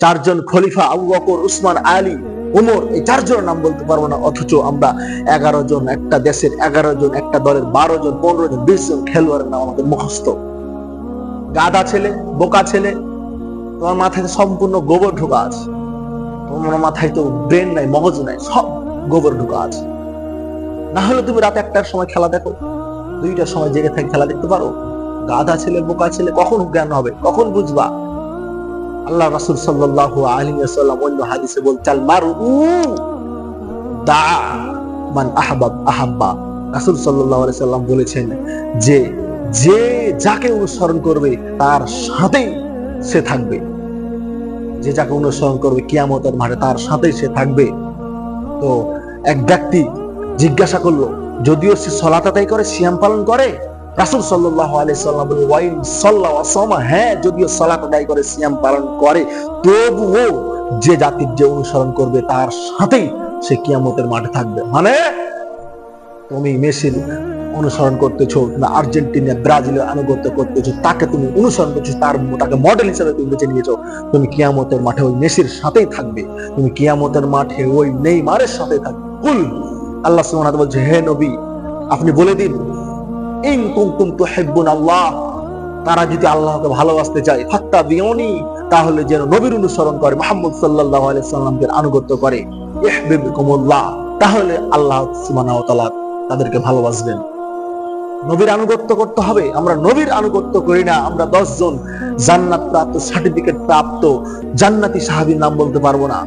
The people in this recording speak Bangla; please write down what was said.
চারজন খলিফা আবু বকর, উসমান, আলী, ওমর, এই চারজনের নাম বলতে পারবো না, অথচ আমরা 11 জন, একটা দেশের 11 জন, একটা দলের 12 জন, 15 জন, 20 জন খেলোয়াড়ের নাম আমাদের মুখস্থ। গাধা ছেলে, বোকা ছেলে, তোমার মাথায় সম্পূর্ণ গোবর ঢোকা আছে, তোমার মাথায় তো ব্রেন নাই, মগজ নাই, সব গোবর ঢোকা আছে। না হলে তুমি রাত 1টার সময় খেলা দেখো, 2টার সময় জেগে থেকে খেলা দেখতে পারো? গাধা ছেলে, বোকা ছেলে, কখন জ্ঞান হবে, কখন বুঝবা? আল্লাহ রাসূল সাল্লাল্লাহু আলাইহি ওয়াসাল্লাম অন্য হাদিসে বলছেন, মারু দা মান আহাব্বা। রাসূল সাল্লাল্লাহু আলাইহি ওয়াসাল্লাম বলেছেন যে যে যাকে অনুসরণ করবে তার সাথেই সে থাকবে, যে যাকে অনুসরণ করবে কিয়ামতের মাঠে তার সাথেই সে থাকবে। তো এক ব্যক্তি জিজ্ঞাসা করলো, যদিও সে সালাত আদায় করে, সিয়াম পালন করে, রাসূল সাল্লাল্লাহু আলাইহি সাল্লাম বলেন, ওয়াইন সাল্লা ওয়া সামা, হ্যাঁ যদিও সালাত আদায় করে, সিয়াম পালন করে, তবুও যে জাতির যে অনুসরণ করবে তার সাথেই সে কিয়ামতের মাঠে থাকবে। মানে তুমি মেসির অনুসরণ করতেছো না আর্জেন্টিনা, ব্রাজিলের আনুগত্য করতেছো, তাকে তুমি অনুসরণ করছো, তাকে মডেল হিসেবে তুমি বেছে নিয়েছো, তুমি কিয়ামতের মাঠে ওই মেসির সাথেই থাকবে, তুমি কিয়ামতের মাঠে ওই নেইমারের সাথে থাকবে। কুল, আল্লাহ সুবহানাহু ওয়া তাআলা বলছে, হে নবী আপনি বলে দিন, ইন কুনতুম তুহিব্বুনাল্লাহ, তারা যদি আল্লাহকে ভালোবাসতে চায়, ফাত্তাবিউনি, তাহলে যেন নবীর অনুসরণ করে, মুহাম্মদ সাল্লাল্লাহু আলাইহি সাল্লামের আনুগত্য করে, ইহবিবকুমুল্লাহ, তাহলে আল্লাহ সুবহানাহু ওয়া তাআলা তাদেরকে ভালোবাসবেন। নবীর আনুগত্য করতে হবে। আমরা নবীর আনুগত্য করি না। আমরা 10 জন জান্নাত প্রাপ্ত, সার্টিফিকেট প্রাপ্ত জান্নাতি সাহাবীর নাম বলতে পারবো না।